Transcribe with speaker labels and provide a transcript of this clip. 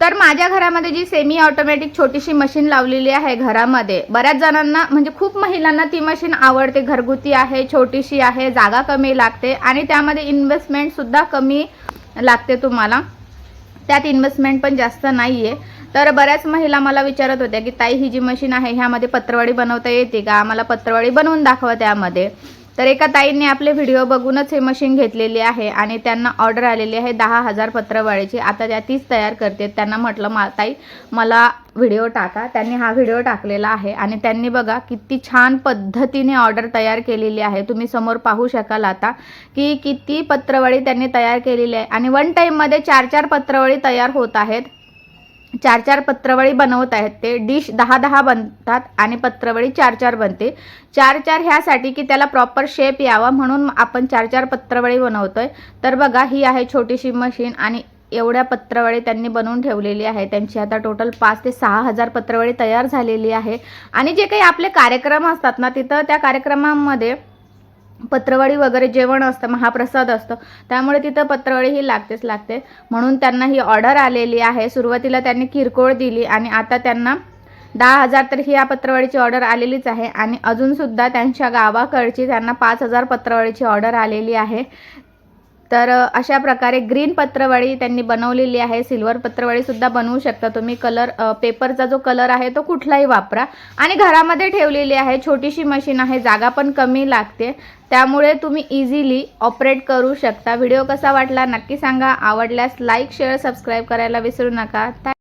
Speaker 1: तर माझ्या घरामध्ये जी सेमी ऑटोमॅटिक छोटीशी मशीन लावलेली आहे घरामध्ये, बऱ्याच जणांना म्हणजे खूप महिलांना ती मशीन आवडते. घरगुती आहे, छोटीशी आहे, जागा कमी लागते आणि त्यामध्ये इन्व्हेस्टमेंटसुद्धा कमी लागते तुम्हाला, त्यात इन्व्हेस्टमेंट पण जास्त नाही आहे. तर बऱ्याच महिला मला विचारत होत्या की ताई ही जी मशीन आहे ह्यामध्ये पत्रवाळी बनवता येते का, आम्हाला पत्रवाळी बनवून दाखवा त्यामध्ये. तर एका ताईंनी आपले व्हिडिओ बघूनच हे मशीन घेतलेली आहे आणि त्यांना ऑर्डर आलेली आहे 10,000 पत्रवाळीची. आता त्या तीच तयार करते. त्यांना म्हटलं ताई मला व्हिडिओ टाका. त्यांनी हा व्हिडिओ टाकलेला आहे आणि त्यांनी बघा किती छान पद्धतीने ऑर्डर तयार केलेली आहे. तुम्ही समोर पाहू शकाल आता की किती पत्रवाळी त्यांनी तयार केलेली आहे आणि वन टाईममध्ये 4-4 पत्रवाळी तयार होत आहेत. 4-4 पत्रवळी बनवत आहेत ते. डिश 10-10 बनतात आणि पत्रवळी 4-4 बनते. 4-4 ह्यासाठी की त्याला प्रॉपर शेप यावा म्हणून आपण 4-4 पत्रवळी बनवतोय. तर बघा ही आहे छोटीशी मशीन आणि एवढ्या पत्रवळी त्यांनी बनवून ठेवलेली आहे. त्यांची आता टोटल 5 ते 6,000 पत्रवळी तयार झालेली आहे. आणि जे काही आपले कार्यक्रम असतात ना, तिथं त्या कार्यक्रमामध्ये पत्रवाळी वगैरे जेवण असतं, महाप्रसाद असतं, त्यामुळे तिथं पत्रवाळी ही लागतेच लागते. म्हणून त्यांना ही ऑर्डर आलेली आहे. सुरुवातीला त्यांनी किरकोळ दिली आणि आता त्यांना 10,000 तर ही या पत्रवाळीची ऑर्डर आलेलीच आहे आणि अजूनसुद्धा त्यांच्या गावाकडची त्यांना 5,000 पत्रवाळीची ऑर्डर आलेली आहे. तर अशा प्रकारे ग्रीन पत्रवाळी त्यांनी बनवलेली आहे. सिल्वर पत्रवाळीसुद्धा बनवू शकता तुम्ही. कलर पेपरचा जो कलर आहे तो कुठलाही वापरा आणि घरामध्ये ठेवलेली आहे. छोटीशी मशीन आहे, जागा पण कमी लागते, त्यामुळे तुम्ही इझिली ऑपरेट करू शकता. व्हिडिओ कसा वाटला नक्की सांगा. आवडल्यास लाईक, शेअर, सबस्क्राईब करायला विसरू नका.